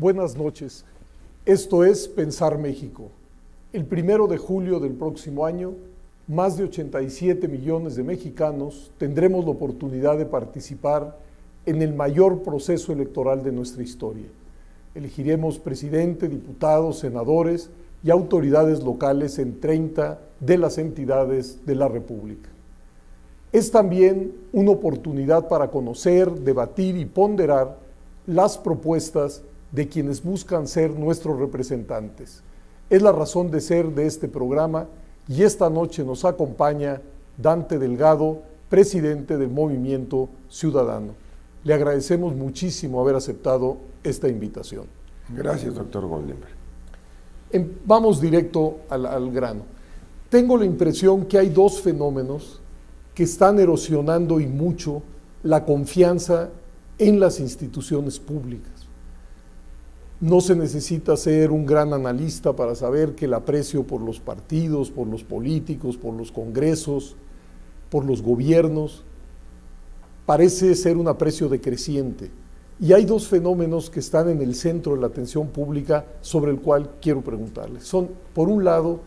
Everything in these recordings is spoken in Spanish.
Buenas noches. Esto es Pensar México. El 1 de julio del próximo año, más de 87 millones de mexicanos tendremos la oportunidad de participar en el mayor proceso electoral de nuestra historia. Elegiremos presidente, diputados, senadores y autoridades locales en 30 de las entidades de la República. Es también una oportunidad para conocer, debatir y ponderar las propuestas de quienes buscan ser nuestros representantes. Es la razón de ser de este programa y esta noche nos acompaña Dante Delgado, presidente del Movimiento Ciudadano. Le agradecemos muchísimo haber aceptado esta invitación. Gracias, doctor Goldenberg. Vamos directo al grano. Tengo la impresión que hay dos fenómenos que están erosionando y mucho la confianza en las instituciones públicas. No se necesita ser un gran analista para saber que el aprecio por los partidos, por los políticos, por los congresos, por los gobiernos, parece ser un aprecio decreciente. Y hay dos fenómenos que están en el centro de la atención pública sobre el cual quiero preguntarles. Son, por un lado,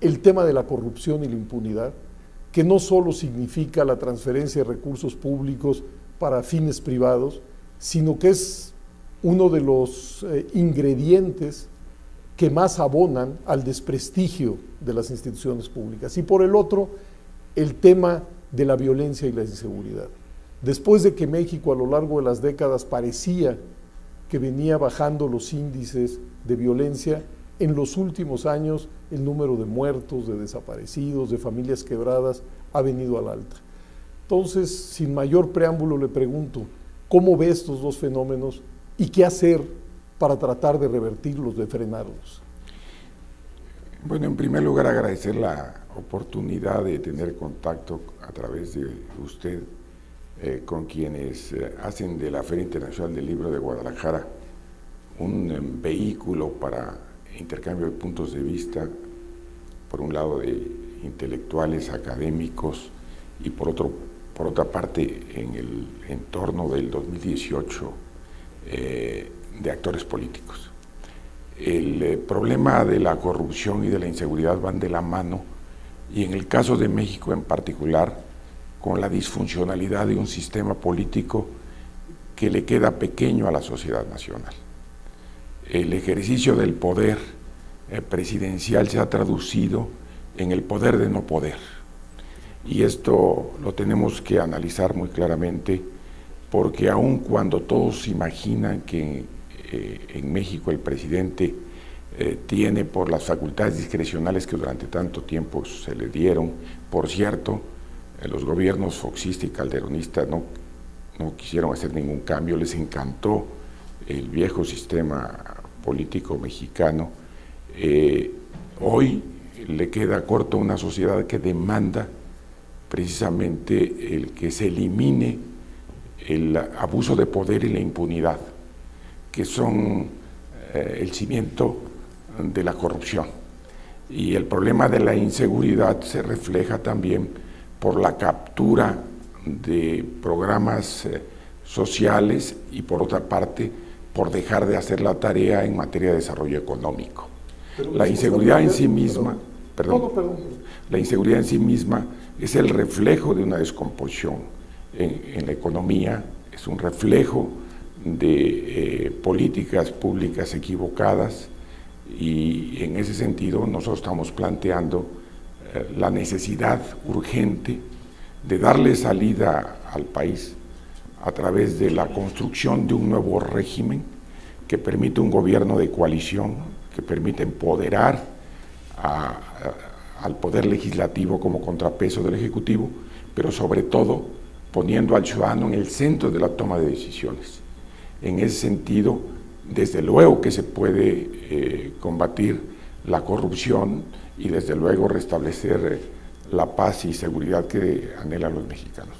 el tema de la corrupción y la impunidad, que no solo significa la transferencia de recursos públicos para fines privados, sino que es uno de los ingredientes que más abonan al desprestigio de las instituciones públicas. Y por el otro, el tema de la violencia y la inseguridad. Después de que México a lo largo de las décadas parecía que venía bajando los índices de violencia, en los últimos años el número de muertos, de desaparecidos, de familias quebradas ha venido al alta. Entonces, sin mayor preámbulo le pregunto, ¿cómo ve estos dos fenómenos y qué hacer para tratar de revertirlos, de frenarlos? Bueno, en primer lugar agradecer la oportunidad de tener contacto a través de usted con quienes hacen de la Feria Internacional del Libro de Guadalajara un vehículo para intercambio de puntos de vista, por un lado de intelectuales, académicos, y por otra parte en el entorno del 2018 de actores políticos. El problema de la corrupción y de la inseguridad van de la mano, y en el caso de México en particular, con la disfuncionalidad de un sistema político que le queda pequeño a la sociedad nacional. El ejercicio del poder presidencial se ha traducido en el poder de no poder, y esto lo tenemos que analizar muy claramente, porque aun cuando todos imaginan que en México el presidente tiene, por las facultades discrecionales que durante tanto tiempo se le dieron, por cierto, los gobiernos foxista y calderonista no quisieron hacer ningún cambio, les encantó el viejo sistema político mexicano. Hoy le queda corto una sociedad que demanda precisamente el que se elimine el abuso de poder y la impunidad, que son el cimiento de la corrupción. Y el problema de la inseguridad se refleja también por la captura de programas sociales y, por otra parte, por dejar de hacer la tarea en materia de desarrollo económico. La inseguridad en sí misma, la inseguridad en sí misma es el reflejo de una descomposición en la economía, es un reflejo de políticas públicas equivocadas, y en ese sentido nosotros estamos planteando la necesidad urgente de darle salida al país a través de la construcción de un nuevo régimen que permite un gobierno de coalición, que permite empoderar al poder legislativo como contrapeso del ejecutivo, pero sobre todo poniendo al ciudadano en el centro de la toma de decisiones. En ese sentido, desde luego que se puede combatir la corrupción y desde luego restablecer la paz y seguridad que anhelan los mexicanos.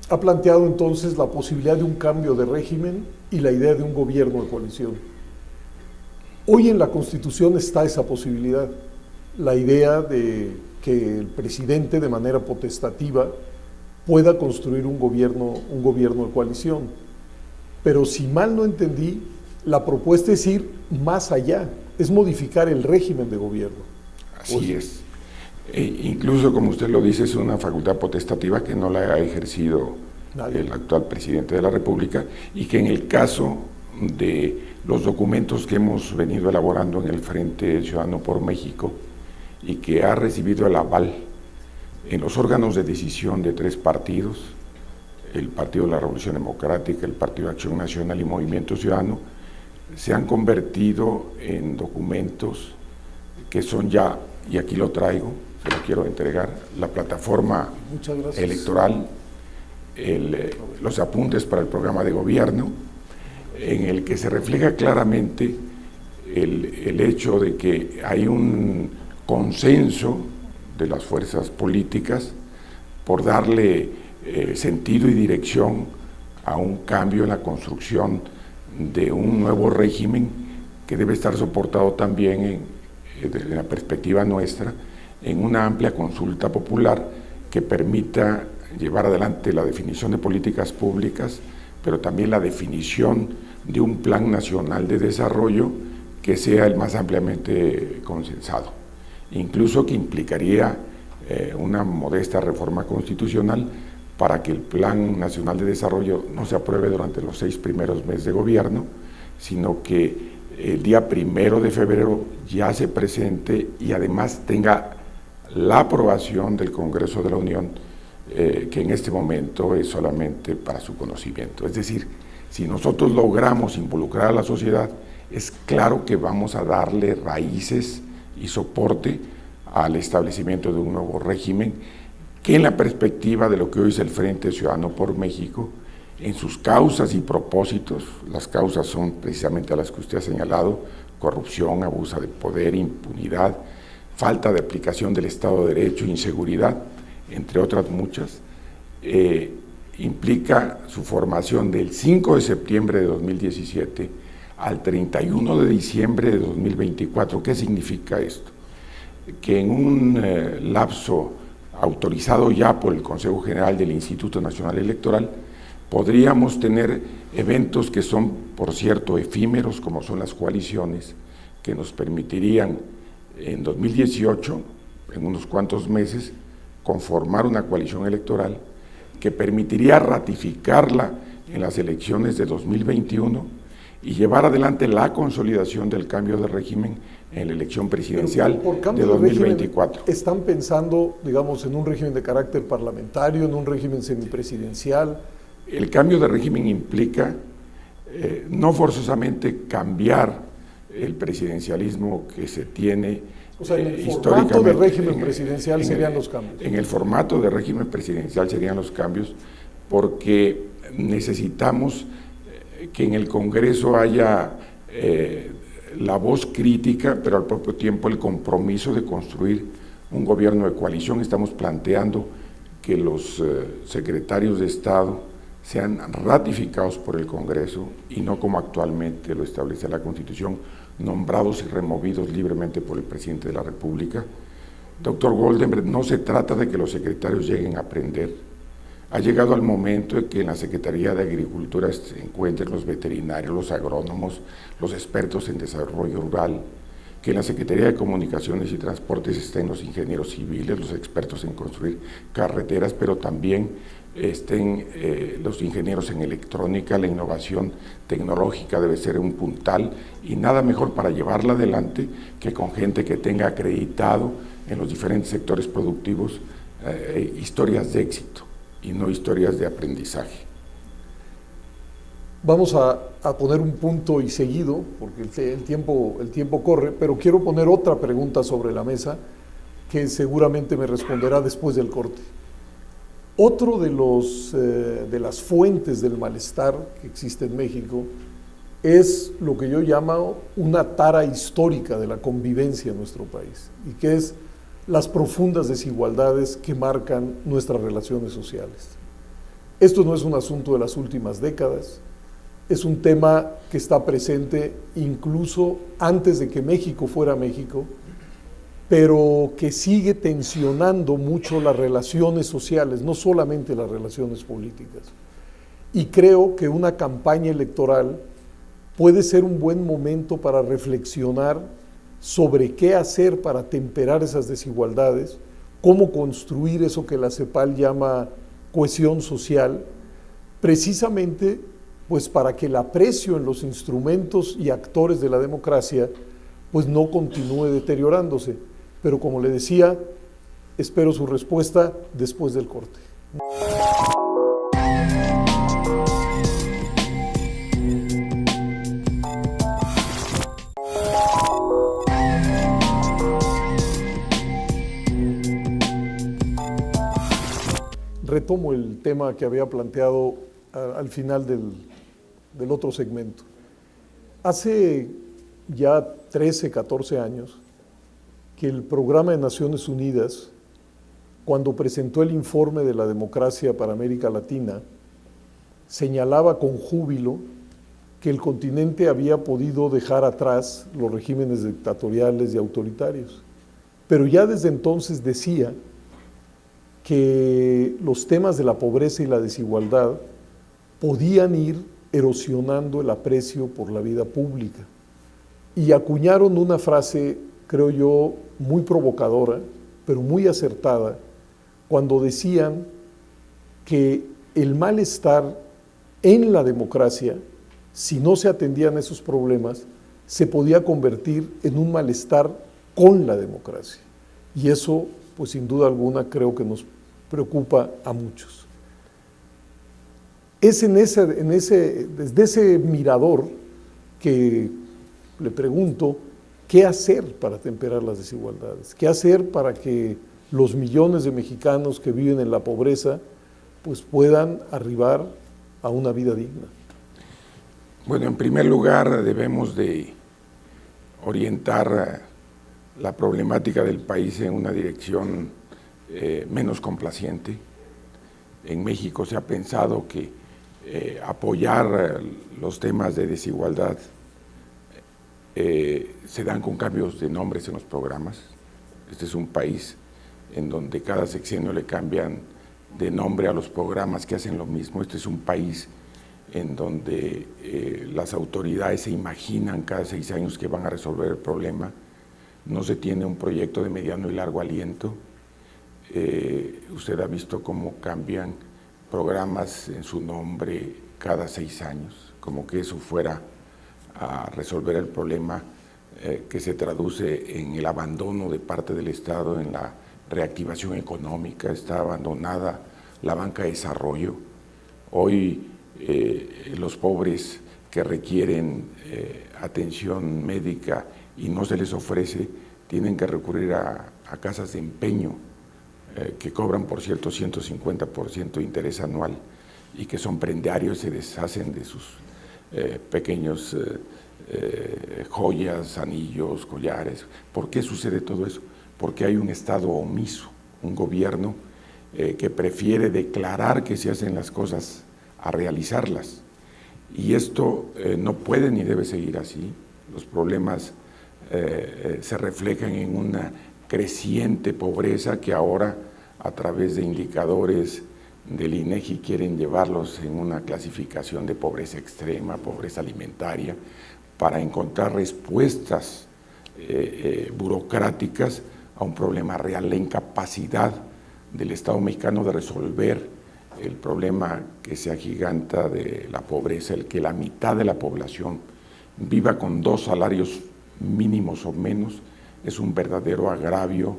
Ha planteado entonces la posibilidad de un cambio de régimen y la idea de un gobierno de coalición. Hoy en la Constitución está esa posibilidad, la idea de que el presidente de manera potestativa pueda construir un gobierno de coalición. pero si mal no entendí, la propuesta es ir más allá, es modificar el régimen de gobierno. Así es. Incluso, como usted lo dice, es una facultad potestativa que no la ha ejercido el actual presidente de la República, y que en el caso de los documentos que hemos venido elaborando en el Frente Ciudadano por México y que ha recibido el aval en los órganos de decisión de 3 partidos, el Partido de la Revolución Democrática, el Partido de Acción Nacional y Movimiento Ciudadano, se han convertido en documentos que son ya, y aquí lo traigo, se lo quiero entregar, la plataforma electoral, los apuntes para el programa de gobierno, en el que se refleja claramente el hecho de que hay un consenso de las fuerzas políticas por darle sentido y dirección a un cambio en la construcción de un nuevo régimen que debe estar soportado también en la perspectiva nuestra en una amplia consulta popular que permita llevar adelante la definición de políticas públicas, pero también la definición de un plan nacional de desarrollo que sea el más ampliamente consensado, incluso que implicaría una modesta reforma constitucional para que el Plan Nacional de Desarrollo no se apruebe durante los 6 primeros meses de gobierno, sino que el día 1 de febrero ya se presente y además tenga la aprobación del Congreso de la Unión, que en este momento es solamente para su conocimiento. Es decir, si nosotros logramos involucrar a la sociedad, es claro que vamos a darle raíces y soporte al establecimiento de un nuevo régimen que, en la perspectiva de lo que hoy es el Frente Ciudadano por México, en sus causas y propósitos, las causas son precisamente las que usted ha señalado: corrupción, abuso de poder, impunidad, falta de aplicación del Estado de Derecho, inseguridad, entre otras muchas, implica su formación del 5 de septiembre de 2017 al 31 de diciembre de 2024. ¿Qué significa esto? Que en un lapso autorizado ya por el Consejo General del Instituto Nacional Electoral, podríamos tener eventos que son, por cierto, efímeros, como son las coaliciones, que nos permitirían en 2018, en unos cuantos meses, conformar una coalición electoral que permitiría ratificarla en las elecciones de 2021 y llevar adelante la consolidación del cambio de régimen en la elección presidencial de 2024. ¿Están pensando, digamos, en un régimen de carácter parlamentario, en un régimen semipresidencial? El cambio de régimen implica no forzosamente cambiar el presidencialismo que se tiene. O sea, en el formato de régimen presidencial serían los cambios. En el formato de régimen presidencial serían los cambios, porque necesitamos que en el Congreso haya la voz crítica, pero al propio tiempo el compromiso de construir un gobierno de coalición. Estamos planteando que los secretarios de Estado sean ratificados por el Congreso y no como actualmente lo establece la Constitución, nombrados y removidos libremente por el presidente de la República. Doctor Goldenberg, no se trata de que los secretarios lleguen a aprender. Ha llegado el momento de que en la Secretaría de Agricultura se encuentren los veterinarios, los agrónomos, los expertos en desarrollo rural, que en la Secretaría de Comunicaciones y Transportes estén los ingenieros civiles, los expertos en construir carreteras, pero también estén los ingenieros en electrónica. La innovación tecnológica debe ser un puntal, y nada mejor para llevarla adelante que con gente que tenga acreditado en los diferentes sectores productivos historias de éxito y no historias de aprendizaje. Vamos a poner un punto y seguido, porque el tiempo corre, pero quiero poner otra pregunta sobre la mesa que seguramente me responderá después del corte. Otro de las fuentes del malestar que existe en México es lo que yo llamo una tara histórica de la convivencia en nuestro país, y que es las profundas desigualdades que marcan nuestras relaciones sociales. Esto no es un asunto de las últimas décadas, es un tema que está presente incluso antes de que México fuera México, pero que sigue tensionando mucho las relaciones sociales, no solamente las relaciones políticas. y creo que una campaña electoral puede ser un buen momento para reflexionar sobre qué hacer para temperar esas desigualdades, cómo construir eso que la CEPAL llama cohesión social, precisamente pues para que el aprecio en los instrumentos y actores de la democracia pues no continúe deteriorándose. Pero como le decía, espero su respuesta después del corte. Retomo el tema que había planteado al final del otro segmento. Hace ya 13, 14 años que el Programa de Naciones Unidas, cuando presentó el informe de la democracia para América Latina, señalaba con júbilo que el continente había podido dejar atrás los regímenes dictatoriales y autoritarios. Pero ya desde entonces decía que los temas de la pobreza y la desigualdad podían ir erosionando el aprecio por la vida pública. Y acuñaron una frase, creo yo, muy provocadora, pero muy acertada, cuando decían que el malestar en la democracia, si no se atendían esos problemas, se podía convertir en un malestar con la democracia. Y eso, pues sin duda alguna, creo que nos preocupa a muchos. Es desde ese mirador que le pregunto, ¿qué hacer para temperar las desigualdades? ¿Qué hacer para que los millones de mexicanos que viven en la pobreza pues puedan arribar a una vida digna? Bueno, en primer lugar debemos de orientar la problemática del país en una dirección menos complaciente. En México se ha pensado que apoyar los temas de desigualdad se dan con cambios de nombres en los programas. Este es un país en donde cada sexenio le cambian de nombre a los programas que hacen lo mismo. Este es un país en donde las autoridades se imaginan cada 6 años que van a resolver el problema. No se tiene un proyecto de mediano y largo aliento. Usted ha visto cómo cambian programas en su nombre cada 6 años, como que eso fuera a resolver el problema que se traduce en el abandono de parte del Estado, en la reactivación económica. Está abandonada la banca de desarrollo. Hoy los pobres que requieren atención médica y no se les ofrece, tienen que recurrir a casas de empeño que cobran, por cierto, 150% de interés anual y que son prendarios, se deshacen de sus pequeños joyas, anillos, collares. ¿Por qué sucede todo eso? Porque hay un Estado omiso, un gobierno que prefiere declarar que se hacen las cosas a realizarlas. Y esto no puede ni debe seguir así. Los problemas se reflejan en una creciente pobreza que ahora, a través de indicadores del INEGI, quieren llevarlos en una clasificación de pobreza extrema, pobreza alimentaria, para encontrar respuestas burocráticas a un problema real, la incapacidad del Estado mexicano de resolver el problema que se agiganta de la pobreza, el que la mitad de la población viva con 2 salarios mínimos o menos, es un verdadero agravio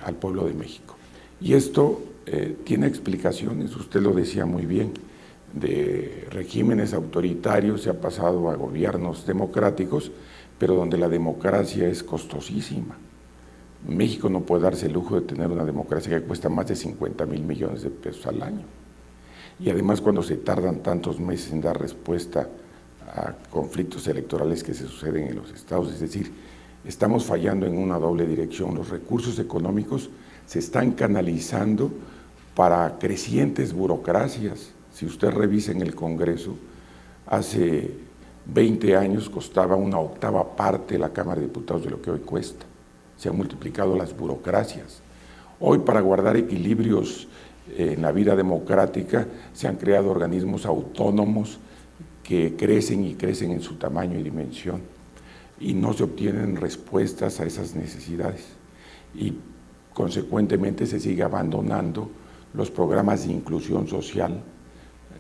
al pueblo de México. Y esto tiene explicaciones, usted lo decía muy bien, de regímenes autoritarios se ha pasado a gobiernos democráticos, pero donde la democracia es costosísima. México no puede darse el lujo de tener una democracia que cuesta más de 50,000 millones de pesos al año. Y además, cuando se tardan tantos meses en dar respuesta a conflictos electorales que se suceden en los estados, es decir, estamos fallando en una doble dirección. Los recursos económicos se están canalizando para crecientes burocracias. Si usted revisa en el Congreso, hace 20 años costaba 1/8 parte la Cámara de Diputados de lo que hoy cuesta. Se han multiplicado las burocracias. Hoy, para guardar equilibrios en la vida democrática se han creado organismos autónomos que crecen y crecen en su tamaño y dimensión y no se obtienen respuestas a esas necesidades y consecuentemente se sigue abandonando los programas de inclusión social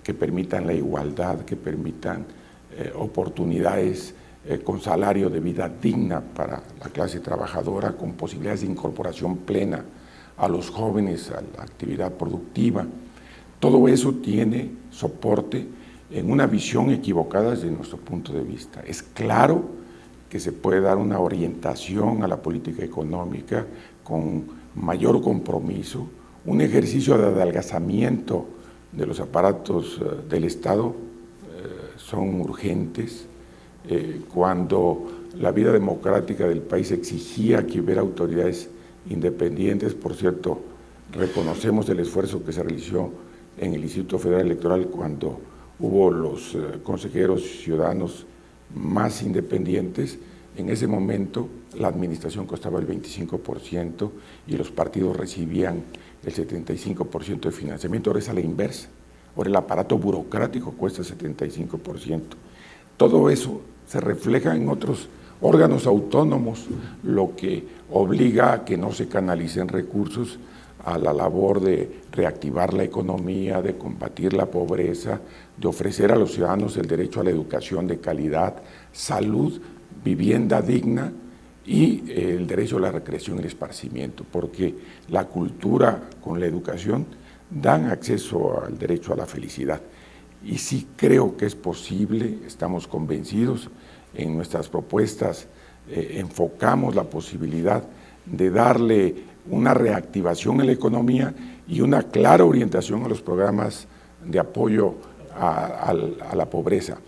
que permitan la igualdad, que permitan oportunidades con salario de vida digna para la clase trabajadora, con posibilidades de incorporación plena a los jóvenes, a la actividad productiva. Todo eso tiene soporte en una visión equivocada desde nuestro punto de vista. Es claro que se puede dar una orientación a la política económica con mayor compromiso, un ejercicio de adelgazamiento de los aparatos del Estado son urgentes. Cuando la vida democrática del país exigía que hubiera autoridades independientes, por cierto, reconocemos el esfuerzo que se realizó en el Instituto Federal Electoral cuando hubo los consejeros ciudadanos más independientes. En ese momento la administración costaba el 25% y los partidos recibían el 75% de financiamiento. Ahora es a la inversa, ahora el aparato burocrático cuesta el 75%. Todo eso se refleja en otros órganos autónomos, lo que obliga a que no se canalicen recursos a la labor de reactivar la economía, de combatir la pobreza, de ofrecer a los ciudadanos el derecho a la educación de calidad, salud, vivienda digna y el derecho a la recreación y el esparcimiento, porque la cultura con la educación dan acceso al derecho a la felicidad. Y sí creo que es posible, estamos convencidos, en nuestras propuestas enfocamos la posibilidad de darle una reactivación en la economía y una clara orientación a los programas de apoyo a la pobreza,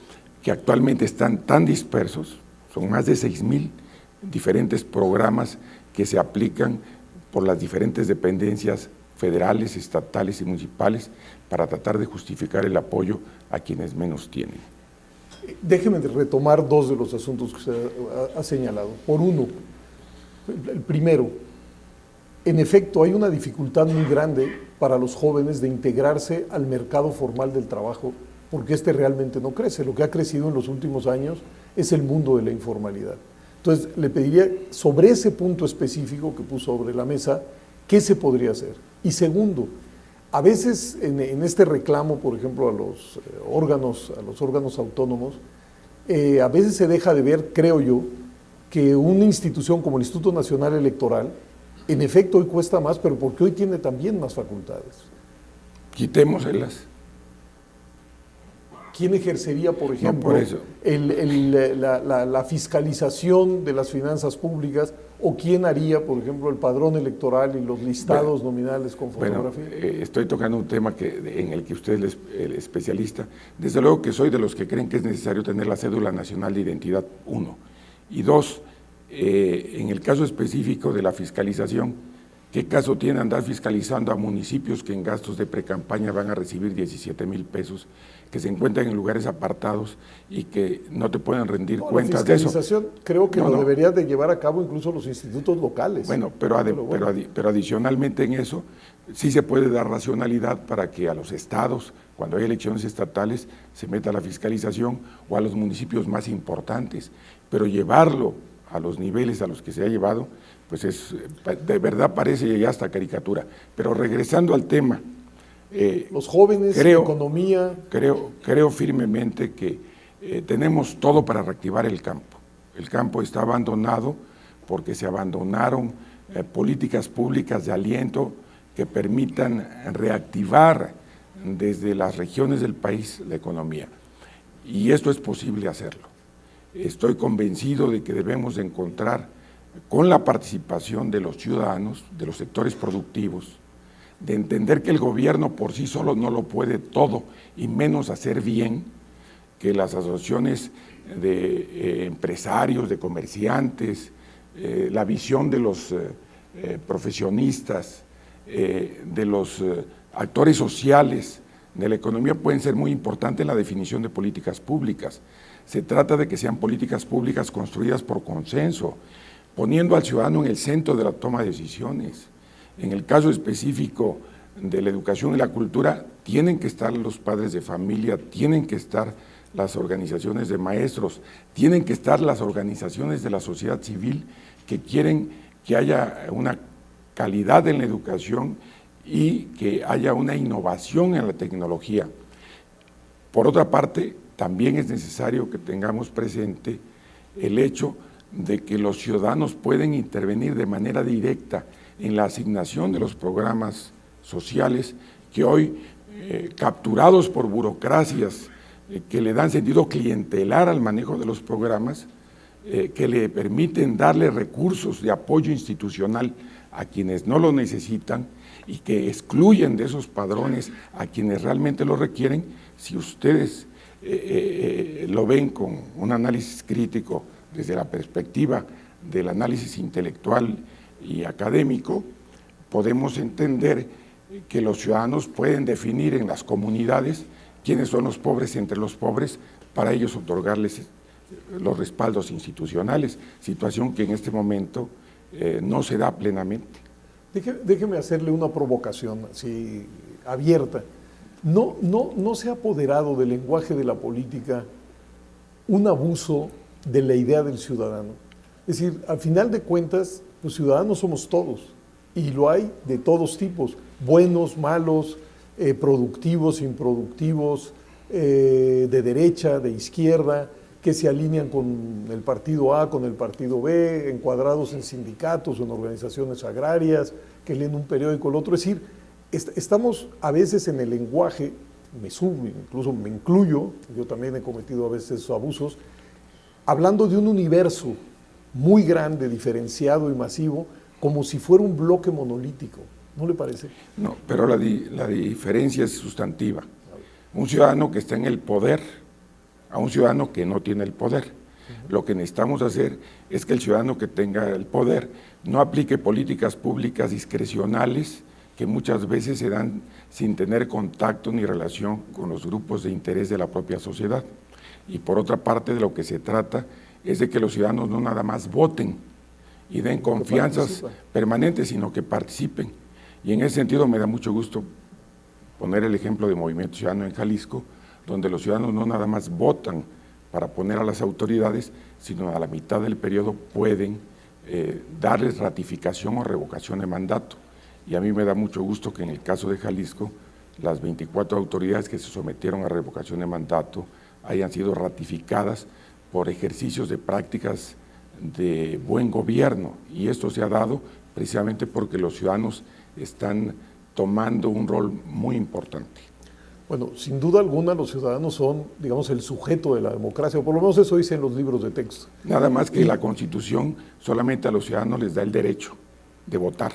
que actualmente están tan dispersos, son más de 6,000 diferentes programas que se aplican por las diferentes dependencias federales, estatales y municipales para tratar de justificar el apoyo a quienes menos tienen. Déjeme retomar dos de los asuntos que usted ha señalado. Por uno, el primero, en efecto hay una dificultad muy grande para los jóvenes de integrarse al mercado formal del trabajo porque este realmente no crece. Lo que ha crecido en los últimos años es el mundo de la informalidad. Entonces, le pediría sobre ese punto específico que puso sobre la mesa, ¿qué se podría hacer? Y segundo, a veces en este reclamo, por ejemplo, a los órganos autónomos, a veces se deja de ver, creo yo, que una institución como el Instituto Nacional Electoral, en efecto hoy cuesta más, pero porque hoy tiene también más facultades. Quitémoselas. ¿Quién ejercería, por ejemplo, no, por eso. la fiscalización de las finanzas públicas? ¿O quién haría, por ejemplo, el padrón electoral y los listados nominales con fotografía? Estoy tocando un tema en el que usted es el especialista. Desde luego que soy de los que creen que es necesario tener la cédula nacional de identidad, 1. Y 2, en el caso específico de la fiscalización, ¿qué caso tiene andar fiscalizando a municipios que en gastos de precampaña van a recibir 17,000 pesos, que se encuentran en lugares apartados y que no te pueden rendir cuentas de eso? La fiscalización creo que lo deberían de llevar a cabo incluso los institutos locales. Bueno, pero adicionalmente en eso sí se puede dar racionalidad para que a los estados, cuando hay elecciones estatales, se meta la fiscalización, o a los municipios más importantes, pero llevarlo a los niveles a los que se ha llevado, pues de verdad parece ya hasta caricatura. Pero regresando al tema, los jóvenes, la economía. Creo firmemente que tenemos todo para reactivar el campo. El campo está abandonado porque se abandonaron políticas públicas de aliento que permitan reactivar desde las regiones del país la economía. Y esto es posible hacerlo. Estoy convencido de que debemos de encontrar, con la participación de los ciudadanos, de los sectores productivos, de entender que el gobierno por sí solo no lo puede todo, y menos hacer bien, que las asociaciones de empresarios, de comerciantes, la visión de los profesionistas, de los actores sociales de la economía pueden ser muy importantes en la definición de políticas públicas. Se trata de que sean políticas públicas construidas por consenso, poniendo al ciudadano en el centro de la toma de decisiones. En el caso específico de la educación y la cultura tienen que estar los padres de familia, tienen que estar las organizaciones de maestros, tienen que estar las organizaciones de la sociedad civil que quieren que haya una calidad en la educación y que haya una innovación en la tecnología. Por otra parte, también es necesario que tengamos presente el hecho de que los ciudadanos pueden intervenir de manera directa en la asignación de los programas sociales que hoy, capturados por burocracias que le dan sentido clientelar al manejo de los programas, que le permiten darle recursos de apoyo institucional a quienes no lo necesitan y que excluyen de esos padrones a quienes realmente lo requieren. Si ustedes lo ven con un análisis crítico desde la perspectiva del análisis intelectual y académico, podemos entender que los ciudadanos pueden definir en las comunidades quiénes son los pobres entre los pobres, para ellos otorgarles los respaldos institucionales, situación que en este momento no se da plenamente. Déjeme hacerle una provocación así abierta. ¿No se ha apoderado del lenguaje de la política un abuso de la idea del ciudadano? Es decir, al final de cuentas, los ciudadanos somos todos, y lo hay de todos tipos, buenos, malos, productivos, improductivos, de derecha, de izquierda, que se alinean con el partido A, con el partido B, encuadrados en sindicatos o en organizaciones agrarias, que leen un periódico o el otro. Es decir, estamos a veces en el lenguaje, incluso me incluyo, yo también he cometido a veces esos abusos, hablando de un universo muy grande, diferenciado y masivo, como si fuera un bloque monolítico. ¿No le parece? No, pero la diferencia es sustantiva. Un ciudadano que está en el poder a un ciudadano que no tiene el poder. Lo que necesitamos hacer es que el ciudadano que tenga el poder no aplique políticas públicas discrecionales que muchas veces se dan sin tener contacto ni relación con los grupos de interés de la propia sociedad. Y por otra parte, de lo que se trata es de que los ciudadanos no nada más voten y den confianzas permanentes, sino que participen. Y en ese sentido me da mucho gusto poner el ejemplo de Movimiento Ciudadano en Jalisco, donde los ciudadanos no nada más votan para poner a las autoridades, sino a la mitad del periodo pueden darles ratificación o revocación de mandato. Y a mí me da mucho gusto que en el caso de Jalisco, las 24 autoridades que se sometieron a revocación de mandato hayan sido ratificadas por ejercicios de prácticas de buen gobierno, y esto se ha dado precisamente porque los ciudadanos están tomando un rol muy importante. Bueno, sin duda alguna los ciudadanos son, digamos, el sujeto de la democracia, o por lo menos eso dice en los libros de texto. Nada más que la Constitución solamente a los ciudadanos les da el derecho de votar,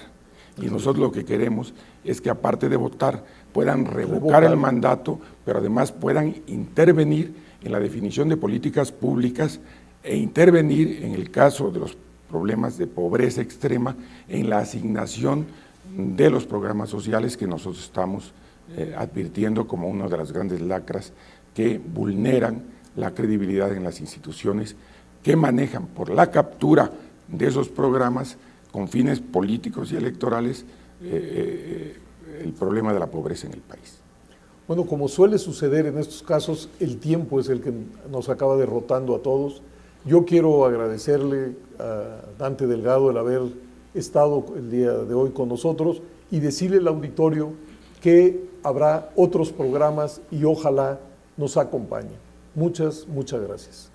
y nosotros lo que queremos es que aparte de votar puedan revocar el mandato, pero además puedan intervenir en la definición de políticas públicas e intervenir en el caso de los problemas de pobreza extrema en la asignación de los programas sociales que nosotros estamos advirtiendo como una de las grandes lacras que vulneran la credibilidad en las instituciones que manejan por la captura de esos programas con fines políticos y electorales el problema de la pobreza en el país. Bueno, como suele suceder en estos casos, el tiempo es el que nos acaba derrotando a todos. Yo quiero agradecerle a Dante Delgado el haber estado el día de hoy con nosotros y decirle al auditorio que habrá otros programas y ojalá nos acompañe. Muchas gracias.